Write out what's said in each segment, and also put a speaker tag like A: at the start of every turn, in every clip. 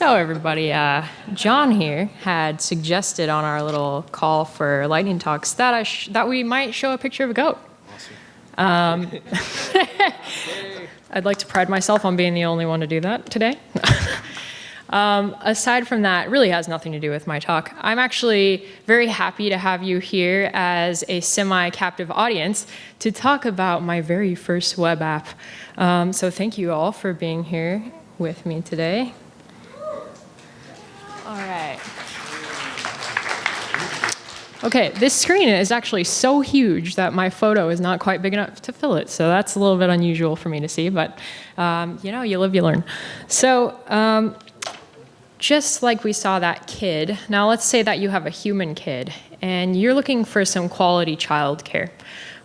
A: So everybody, John here had suggested on our little call for lightning talks that that we might show a picture of a goat. Awesome. I'd like to pride myself on being the only one to do that today. Aside from that, it really has nothing to do with my talk. I'm actually very happy to have you here as a semi-captive audience to talk about my very first web app. So thank you all for being here with me today. All right. Okay, this screen is actually so huge that my photo is not quite big enough to fill it. So that's a little bit unusual for me to see, but you know, you live, you learn. So just like we saw that kid, now let's say that you have a human kid and you're looking for some quality childcare.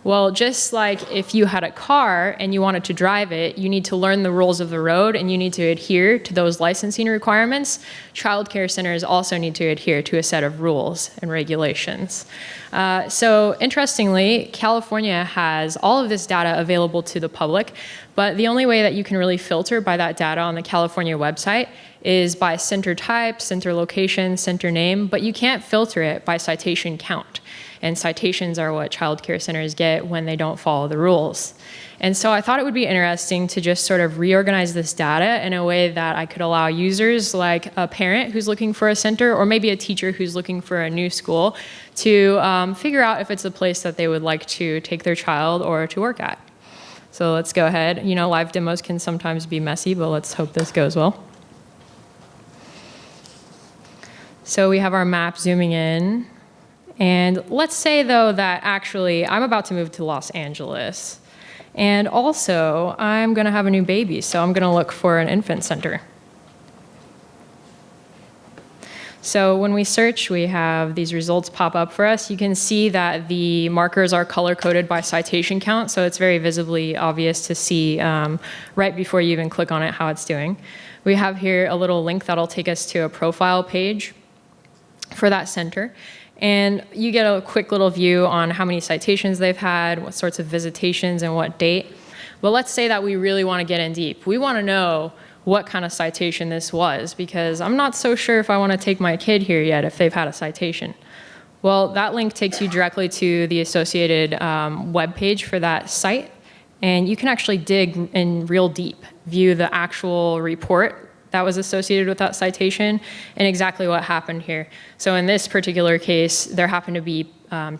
A: Well, just like if you had a car and you wanted to drive it, you need to learn the rules of the road and you need to adhere to those licensing requirements. Childcare centers also need to adhere to a set of rules and regulations. So interestingly, California has all of this data available to the public, but the only way that you can really filter by that data on the California website is by center type, center location, center name, but you can't filter it by citation count. And citations are what childcare centers get when they don't follow the rules. And so I thought it would be interesting to just sort of reorganize this data in a way that I could allow users like a parent who's looking for a center or maybe a teacher who's looking for a new school to figure out if it's a place that they would like to take their child or to work at. So let's go ahead. You know, live demos can sometimes be messy, but let's hope this goes well. So we have our map zooming in. And let's say, though, that actually I'm about to move to Los Angeles. And also, I'm going to have a new baby, so I'm going to look for an infant center. So when we search, we have these results pop up for us. You can see that the markers are color-coded by citation count, so it's very visibly obvious to see right before you even click on it how it's doing. We have here a little link that'll take us to a profile page for that center. And you get a quick little view on how many citations they've had, what sorts of visitations, and what date. But let's say that we really want to get in deep. We want to know what kind of citation this was, because I'm not so sure if I want to take my kid here yet if they've had a citation. Well, that link takes you directly to the associated web page for that site. And you can actually dig in real deep, view the actual report that was associated with that citation and exactly what happened here. So in this particular case, there happened to be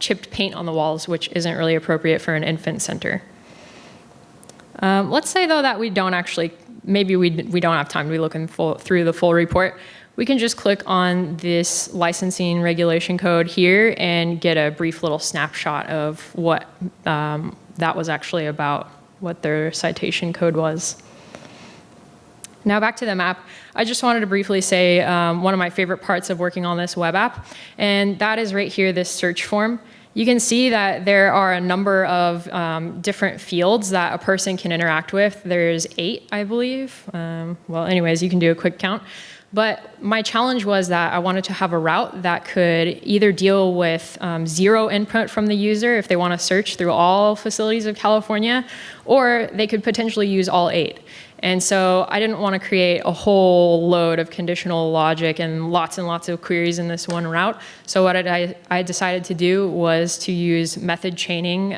A: chipped paint on the walls, which isn't really appropriate for an infant center. Let's say, though, that we don't actually, maybe we don't have time to be looking through the full report. We can just click on this licensing regulation code here and get a brief little snapshot of what that was actually about, what their citation code was. Now back to the map, I just wanted to briefly say one of my favorite parts of working on this web app, and that is right here, this search form. You can see that there are a number of different fields that a person can interact with. There's 8, I believe. Well, anyways, you can do a quick count. But my challenge was that I wanted to have a route that could either deal with 0 input from the user if they want to search through all facilities of California, or they could potentially use all 8. And so I didn't want to create a whole load of conditional logic and lots of queries in this one route. So what I decided to do was to use method chaining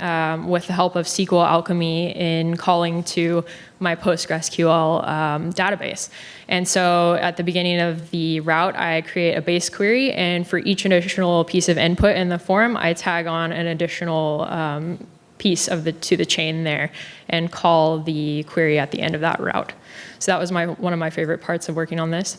A: with the help of SQL Alchemy in calling to my PostgreSQL database. And so at the beginning of the route, I create a base query, and for each additional piece of input in the form, I tag on an additional piece of to the chain there and call the query at the end of that route. So that was one of my favorite parts of working on this.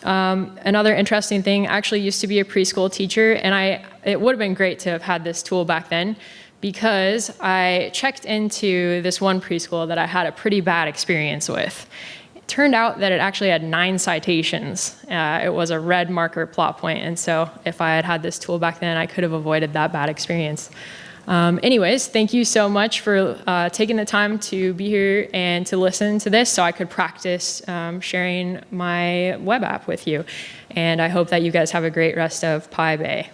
A: Another interesting thing, I actually used to be a preschool teacher, and it would have been great to have had this tool back then, because I checked into this one preschool that I had a pretty bad experience with. It turned out that it actually had 9 citations. It was a red marker plot point, and so if I had had this tool back then, I could have avoided that bad experience. Anyways, thank you so much for taking the time to be here and to listen to this so I could practice sharing my web app with you. And I hope that you guys have a great rest of PyBay.